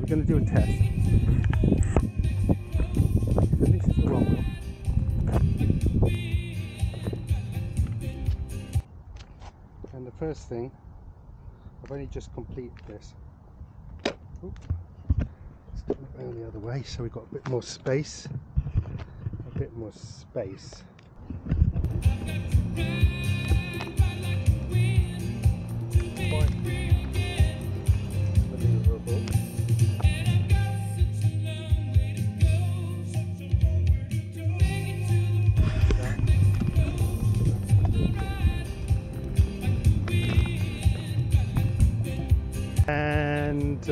going to do a test. So this is the Onewheel. And the first thing, I've only just completed this. Oop. Let's turn it around the other way so we've got a bit more space. A bit more space. And